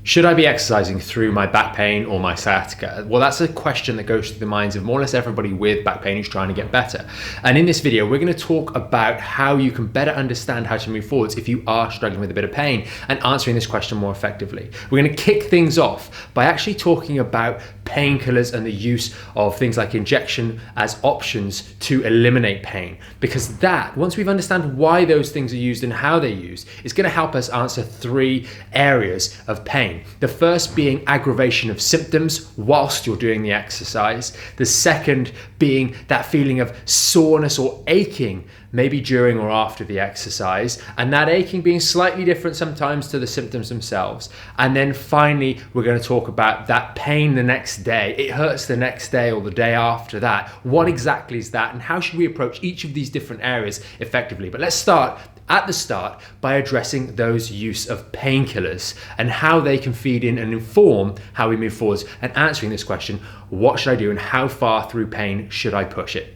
Should I be exercising through my back pain or my sciatica? Well, that's a question that goes through the minds of more or less everybody with back pain who's trying to get better. And in this video, we're going to talk about how you can better understand how to move forwards if you are struggling with a bit of pain and answering this question more effectively. We're going to kick things off by actually talking about painkillers and the use of things like injection as options to eliminate pain, because that, once we've understand why those things are used and how they're used, is going to help us answer three areas of pain. The first being aggravation of symptoms whilst you're doing the exercise. The second being that feeling of soreness or aching, maybe during or after the exercise, and that aching being slightly different sometimes to the symptoms themselves. And then finally, we're going to talk about that pain the next day. It hurts the next day or the day after that. What exactly is that, and how should we approach each of these different areas effectively? But let's start at the start by addressing those use of painkillers and how they can feed in and inform how we move forwards, and answering this question, what should I do and how far through pain should I push it?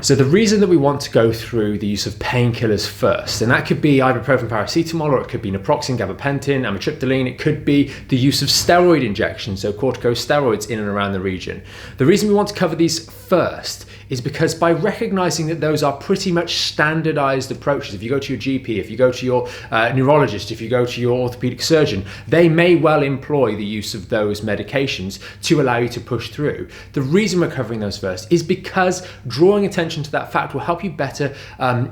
So the reason that we want to go through the use of painkillers first, and that could be ibuprofen, paracetamol, or it could be naproxen, gabapentin, amitriptyline, it could be the use of steroid injections, so corticosteroids in and around the region. The reason we want to cover these first is because by recognizing that those are pretty much standardized approaches, if you go to your GP, if you go to your neurologist, if you go to your orthopedic surgeon, they may well employ the use of those medications to allow you to push through. The reason we're covering those first is because drawing attention to that fact will help you better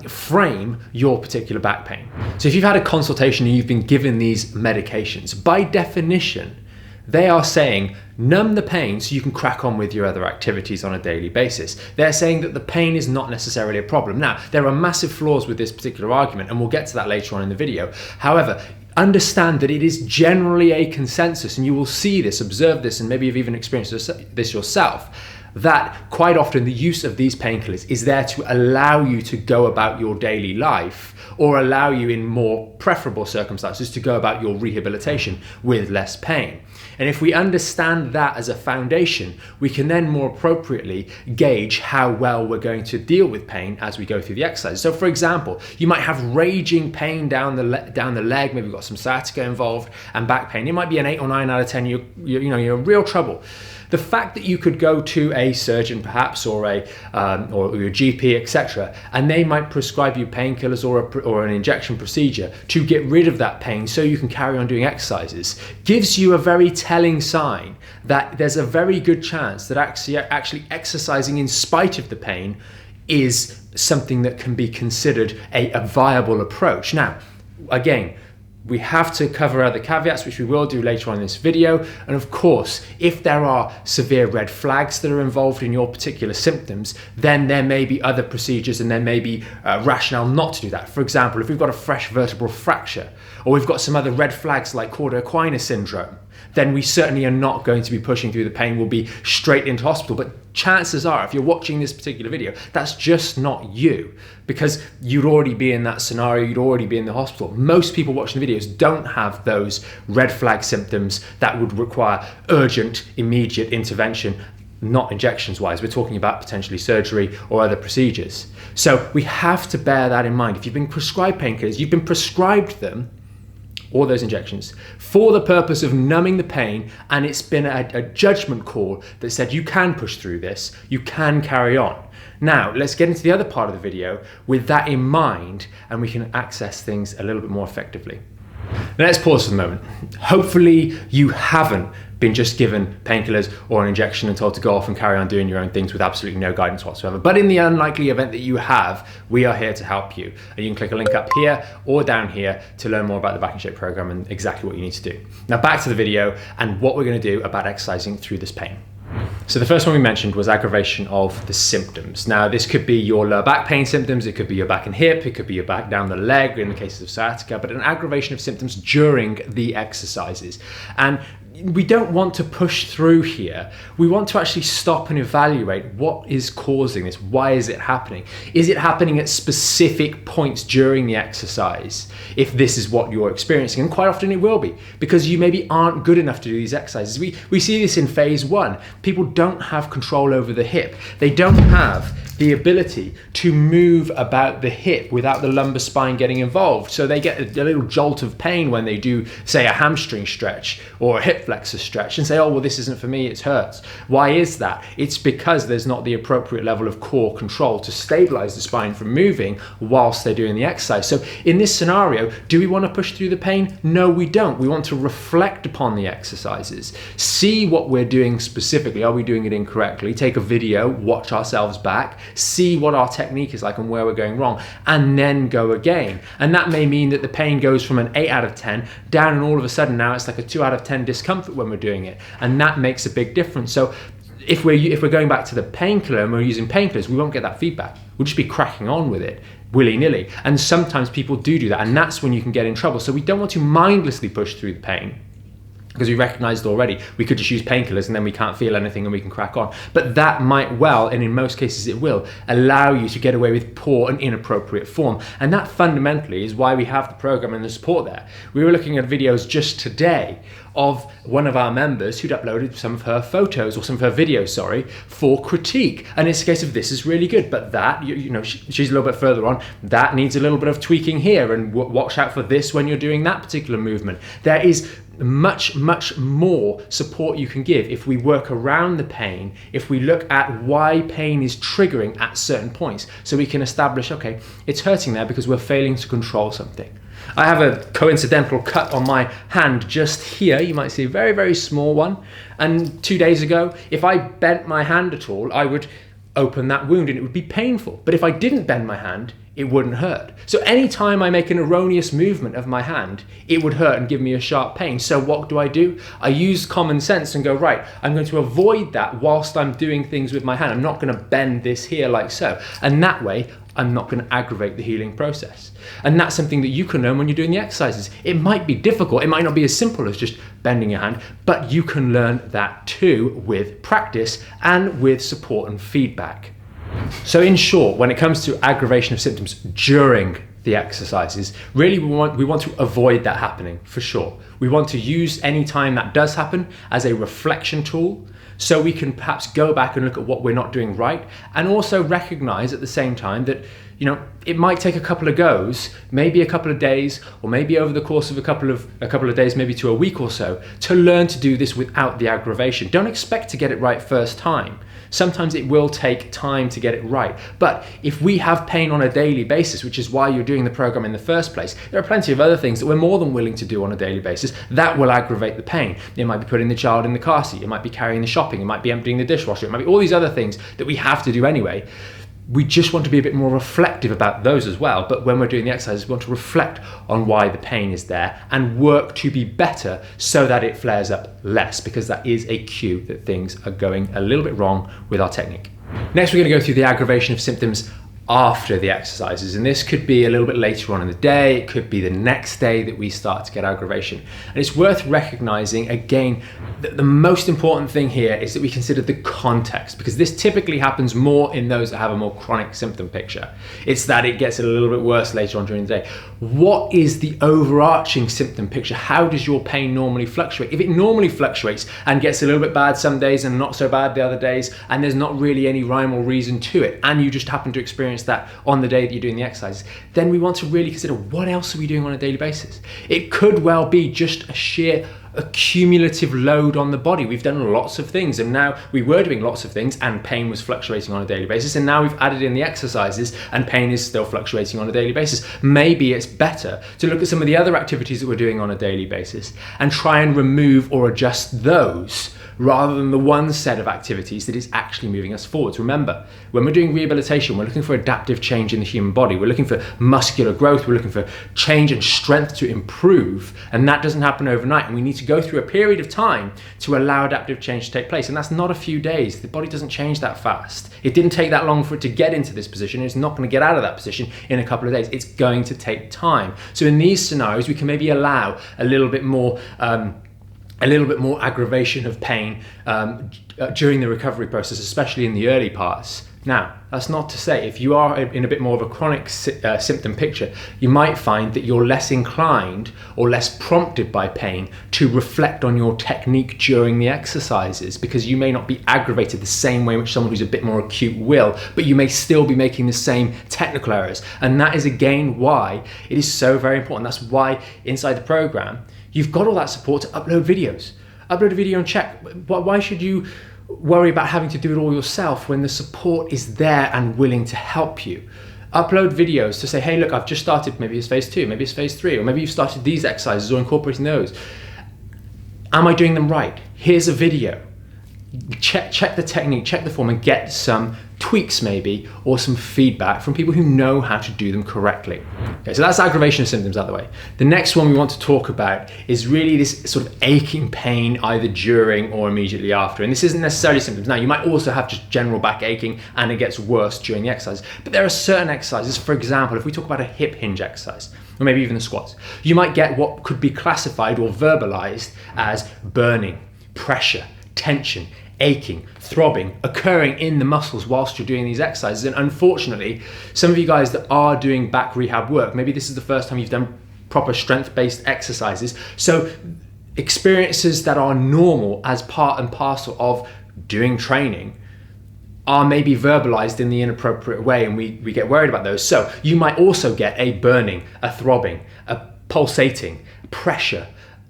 frame your particular back pain. So if you've had a consultation and you've been given these medications, by definition, they are saying numb the pain so you can crack on with your other activities on a daily basis. They're saying that the pain is not necessarily a problem. Now, there are massive flaws with this particular argument, and we'll get to that later on in the video. However, understand that it is generally a consensus, and you will see this, observe this, and maybe you've even experienced this yourself, that quite often the use of these painkillers is there to allow you to go about your daily life, or allow you in more preferable circumstances to go about your rehabilitation with less pain. And if we understand that as a foundation, we can then more appropriately gauge how well we're going to deal with pain as we go through the exercise. So for example, you might have raging pain down the leg, maybe you've got some sciatica involved and back pain. It might be an 8 or 9 out of 10, you're in real trouble. The fact that you could go to a surgeon perhaps, or your GP, etc., and they might prescribe you painkillers or an injection procedure to get rid of that pain so you can carry on doing exercises, gives you a very telling sign that there's a very good chance that actually exercising in spite of the pain is something that can be considered a viable approach. Now, again, we have to cover other caveats, which we will do later on in this video. And of course, if there are severe red flags that are involved in your particular symptoms, then there may be other procedures and there may be rationale not to do that. For example, if we've got a fresh vertebral fracture, or we've got some other red flags like cauda-equina syndrome, then we certainly are not going to be pushing through the pain. We'll be straight into hospital. But chances are, if you're watching this particular video, that's just not you, because you'd already be in that scenario, you'd already be in the hospital. Most people watching the videos don't have those red flag symptoms that would require urgent, immediate intervention, not injections wise. We're talking about potentially surgery or other procedures. So we have to bear that in mind. If you've been prescribed painkillers, you've been prescribed them, or those injections, for the purpose of numbing the pain, and it's been a judgment call that said you can push through this, you can carry on. Now, let's get into the other part of the video with that in mind, and we can access things a little bit more effectively. Now, let's pause for a moment. Hopefully you haven't been just given painkillers or an injection and told to go off and carry on doing your own things with absolutely no guidance whatsoever. But in the unlikely event that you have, we are here to help you. And you can click a link up here or down here to learn more about the Back in Shape program and exactly what you need to do. Now back to the video and what we're going to do about exercising through this pain. So the first one we mentioned was aggravation of the symptoms. Now this could be your lower back pain symptoms, it could be your back and hip, it could be your back down the leg in the cases of sciatica, but an aggravation of symptoms during the exercises. And we don't want to push through here. We want to actually stop and evaluate what is causing this. Why is it happening? Is it happening at specific points during the exercise? If this is what you're experiencing, and quite often it will be, because you maybe aren't good enough to do these exercises. We see this in phase 1. People don't have control over the hip. They don't have the ability to move about the hip without the lumbar spine getting involved. So they get a little jolt of pain when they do, say, a hamstring stretch or a hip flexor stretch and say, oh, well, this isn't for me, it hurts. Why is that? It's because there's not the appropriate level of core control to stabilize the spine from moving whilst they're doing the exercise. So in this scenario, do we want to push through the pain? No, we don't. We want to reflect upon the exercises, see what we're doing specifically. Are we doing it incorrectly? Take a video, watch ourselves back, see what our technique is like and where we're going wrong, and then go again. And that may mean that the pain goes from an 8 out of 10 down, and all of a sudden now it's like a 2 out of 10 discomfort when we're doing it. And that makes a big difference. So if we're going back to the painkiller and we're using painkillers, we won't get that feedback. We'll just be cracking on with it willy-nilly. And sometimes people do that, and that's when you can get in trouble. So we don't want to mindlessly push through the pain, because we recognized already we could just use painkillers and then we can't feel anything and we can crack on. But that might well, and in most cases it will, allow you to get away with poor and inappropriate form. And that fundamentally is why we have the program and the support there. We were looking at videos just today of one of our members who'd uploaded some of her photos, or some of her videos, sorry, for critique. And it's a case of, this is really good, but that, she's a little bit further on, that needs a little bit of tweaking here, and watch out for this when you're doing that particular movement. There is much more support you can give if we work around the pain, if we look at why pain is triggering at certain points, so we can establish, okay, it's hurting there because we're failing to control something. I have a coincidental cut on my hand just here. You might see a very, very small one. And 2 days ago, if I bent my hand at all, I would open that wound and it would be painful. But if I didn't bend my hand, it wouldn't hurt. So anytime I make an erroneous movement of my hand, it would hurt and give me a sharp pain. So what do? I use common sense and go, right, I'm going to avoid that whilst I'm doing things with my hand. I'm not going to bend this here like so. And that way, I'm not going to aggravate the healing process. And that's something that you can learn when you're doing the exercises. It might be difficult. It might not be as simple as just bending your hand, but you can learn that too with practice and with support and feedback. So in short, when it comes to aggravation of symptoms during the exercises, really we want to avoid that happening for sure. We want to use any time that does happen as a reflection tool, so we can perhaps go back and look at what we're not doing right, and also recognize at the same time that, it might take a couple of goes, maybe a couple of days, or maybe over the course of a couple of days, maybe to a week or so, to learn to do this without the aggravation. Don't expect to get it right first time. Sometimes it will take time to get it right. But if we have pain on a daily basis, which is why you're doing the program in the first place, there are plenty of other things that we're more than willing to do on a daily basis that will aggravate the pain. It might be putting the child in the car seat, it might be carrying the shopping, it might be emptying the dishwasher, it might be all these other things that we have to do anyway. We just want to be a bit more reflective about those as well. But when we're doing the exercises, we want to reflect on why the pain is there and work to be better so that it flares up less, because that is a cue that things are going a little bit wrong with our technique. Next, we're going to go through the aggravation of symptoms after the exercises, and this could be a little bit later on in the day, it could be the next day that we start to get aggravation. And it's worth recognizing again that the most important thing here is that we consider the context, because this typically happens more in those that have a more chronic symptom picture. It's that it gets a little bit worse later on during the day. What is the overarching symptom picture? How does your pain normally fluctuate? If it normally fluctuates and gets a little bit bad some days and not so bad the other days, and there's not really any rhyme or reason to it, and you just happen to experience that on the day that you're doing the exercises, then we want to really consider, what else are we doing on a daily basis? It could well be just a sheer accumulative load on the body. We've done lots of things, and now we were doing lots of things and pain was fluctuating on a daily basis, and now we've added in the exercises and pain is still fluctuating on a daily basis. Maybe it's better to look at some of the other activities that we're doing on a daily basis and try and remove or adjust those, rather than the one set of activities that is actually moving us forwards. Remember, when we're doing rehabilitation, we're looking for adaptive change in the human body. We're looking for muscular growth. We're looking for change and strength to improve. And that doesn't happen overnight. And we need to go through a period of time to allow adaptive change to take place. And that's not a few days. The body doesn't change that fast. It didn't take that long for it to get into this position. It's not going to get out of that position in a couple of days. It's going to take time. So in these scenarios, we can maybe allow a little bit more a little bit more aggravation of pain during the recovery process, especially in the early parts. Now, that's not to say if you are in a bit more of a chronic symptom picture, you might find that you're less inclined or less prompted by pain to reflect on your technique during the exercises, because you may not be aggravated the same way in which someone who's a bit more acute will, but you may still be making the same technical errors. And that is again why it is so very important. That's why inside the program, you've got all that support to upload videos. Upload a video and check. Why should you worry about having to do it all yourself when the support is there and willing to help you? Upload videos to say, hey, look, I've just started, maybe it's phase 2, maybe it's phase 3, or maybe you've started these exercises or incorporating those. Am I doing them right? Here's a video. Check the technique, check the form, and get some tweaks maybe, or some feedback from people who know how to do them correctly. Okay, so that's aggravation of symptoms out of the way. The next one we want to talk about is really this sort of aching pain either during or immediately after. And this isn't necessarily symptoms. Now, you might also have just general back aching and it gets worse during the exercise. But there are certain exercises, for example, if we talk about a hip hinge exercise, or maybe even the squats, you might get what could be classified or verbalized as burning, pressure, tension, aching, throbbing, occurring in the muscles whilst you're doing these exercises. And unfortunately, some of you guys that are doing back rehab work, maybe this is the first time you've done proper strength-based exercises. So experiences that are normal as part and parcel of doing training are maybe verbalized in the inappropriate way, and we get worried about those. So you might also get a burning, a throbbing, a pulsating, pressure,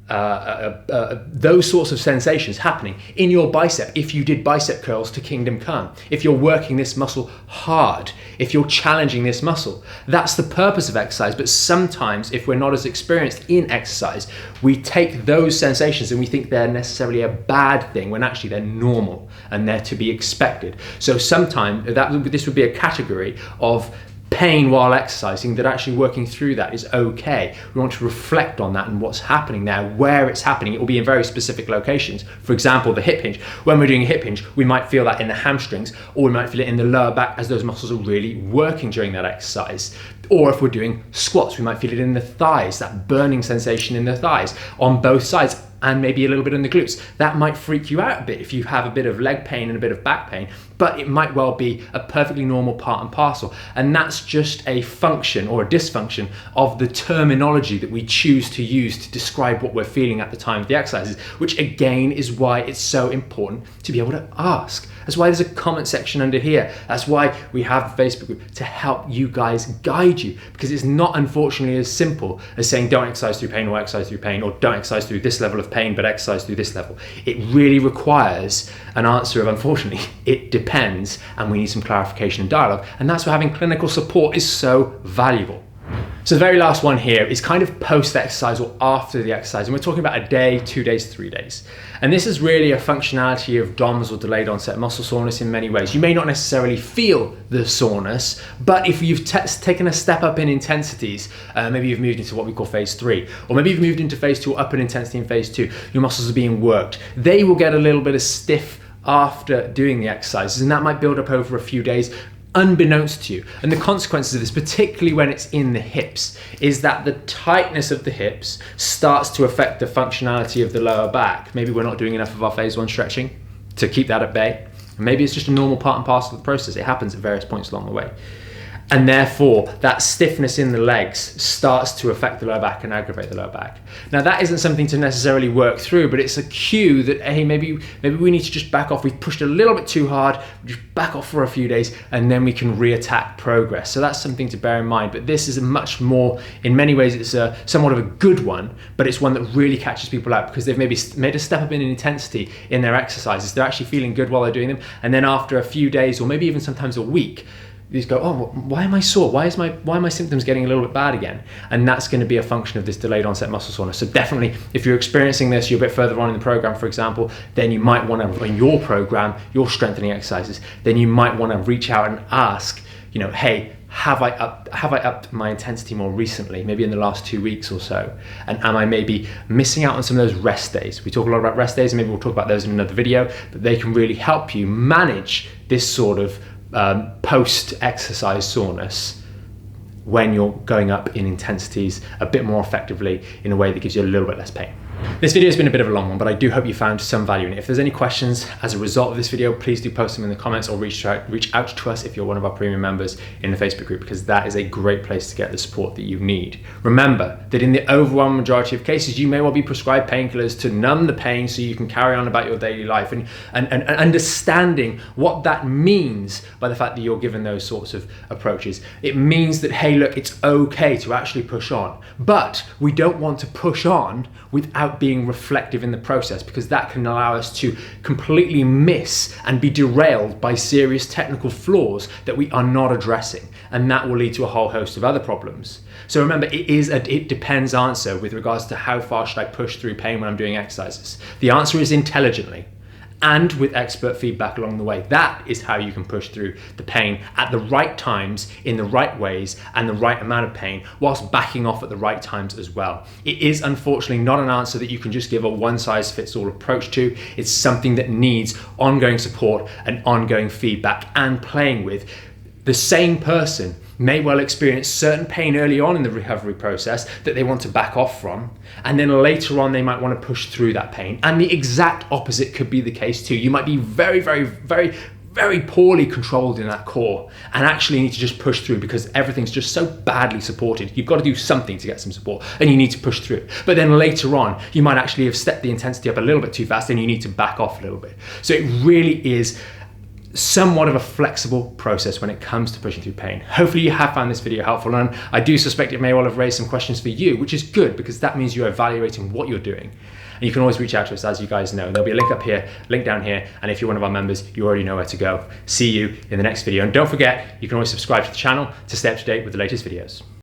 those sorts of sensations happening in your bicep if you did bicep curls to kingdom come, if you're working this muscle hard, if you're challenging this muscle. That's the purpose of exercise. But sometimes if we're not as experienced in exercise, we take those sensations and we think they're necessarily a bad thing when actually they're normal and they're to be expected. So sometimes this would be a category of pain while exercising, that actually working through that is okay. We want to reflect on that and what's happening there, where it's happening. It will be in very specific locations. For example, the hip hinge. When we're doing a hip hinge, we might feel that in the hamstrings, or we might feel it in the lower back as those muscles are really working during that exercise. Or if we're doing squats, we might feel it in the thighs, that burning sensation in the thighs on both sides, and maybe a little bit in the glutes. That might freak you out a bit if you have a bit of leg pain and a bit of back pain, but it might well be a perfectly normal part and parcel. And that's just a function or a dysfunction of the terminology that we choose to use to describe what we're feeling at the time of the exercises, which again is why it's so important to be able to ask. That's why there's a comment section under here. That's why we have a Facebook group to help you guys guide you, because it's not unfortunately as simple as saying don't exercise through pain or exercise through pain, or don't exercise through this level of pain but exercise through this level. It really requires an answer of, unfortunately, it depends, and we need some clarification and dialogue, and that's where having clinical support is so valuable. So the very last one here is kind of post-exercise or after the exercise, and we're talking about a day, 2 days, 3 days. And this is really a functionality of DOMS, or delayed onset muscle soreness, in many ways. You may not necessarily feel the soreness, but if you've taken a step up in intensities, maybe you've moved into what we call phase 3, or maybe you've moved into phase 2 or up in intensity in phase 2, your muscles are being worked. They will get a little bit of stiff after doing the exercises, and that might build up over a few days, unbeknownst to you. And the consequences of this, particularly when it's in the hips, is that the tightness of the hips starts to affect the functionality of the lower back. Maybe we're not doing enough of our phase 1 stretching to keep that at bay. Maybe it's just a normal part and parcel of the process. It happens at various points along the way. And therefore, that stiffness in the legs starts to affect the lower back and aggravate the lower back. Now, that isn't something to necessarily work through, but it's a cue that, hey, maybe we need to just back off. We've pushed a little bit too hard, just back off for a few days, and then we can re-attack progress. So that's something to bear in mind. But this is a much more, in many ways, it's somewhat of a good one, but it's one that really catches people out because they've maybe made a step up in intensity in their exercises. They're actually feeling good while they're doing them. And then after a few days, or maybe even sometimes a week, you just go, oh, why am I sore? Why are my symptoms getting a little bit bad again? And that's going to be a function of this delayed onset muscle soreness. So definitely, if you're experiencing this, you're a bit further on in the program, for example, then you might want to, in your program, your strengthening exercises, then you might want to reach out and ask, hey, have I upped my intensity more recently, maybe in the last 2 weeks or so? And am I maybe missing out on some of those rest days? We talk a lot about rest days, and maybe we'll talk about those in another video, but they can really help you manage this sort of post-exercise soreness when you're going up in intensities a bit more effectively in a way that gives you a little bit less pain. This video has been a bit of a long one, but I do hope you found some value in it. If there's any questions as a result of this video, please do post them in the comments or reach out to us if you're one of our premium members in the Facebook group, because that is a great place to get the support that you need. Remember that in the overwhelming majority of cases, you may well be prescribed painkillers to numb the pain so you can carry on about your daily life, and understanding what that means by the fact that you're given those sorts of approaches. It means that, hey, look, it's okay to actually push on, but we don't want to push on without being reflective in the process, because that can allow us to completely miss and be derailed by serious technical flaws that we are not addressing, and that will lead to a whole host of other problems. So remember, it is a it depends answer with regards to how far should I push through pain when I'm doing exercises. The answer is intelligently and with expert feedback along the way. That is how you can push through the pain at the right times, in the right ways, and the right amount of pain, whilst backing off at the right times as well. It is unfortunately not an answer that you can just give a one-size-fits-all approach to. It's something that needs ongoing support and ongoing feedback and playing with. The same person may well experience certain pain early on in the recovery process that they want to back off from, and then later on they might want to push through that pain. And the exact opposite could be the case too. You might be very, very, very, very poorly controlled in that core and actually need to just push through because everything's just so badly supported. You've got to do something to get some support and you need to push through. But then later on, you might actually have stepped the intensity up a little bit too fast and you need to back off a little bit. So it really is somewhat of a flexible process when it comes to pushing through pain. Hopefully you have found this video helpful, and I do suspect it may well have raised some questions for you, which is good because that means you're evaluating what you're doing. And you can always reach out to us, as you guys know. There'll be a link up here, link down here, and if you're one of our members, you already know where to go. See you in the next video. And don't forget, you can always subscribe to the channel to stay up to date with the latest videos.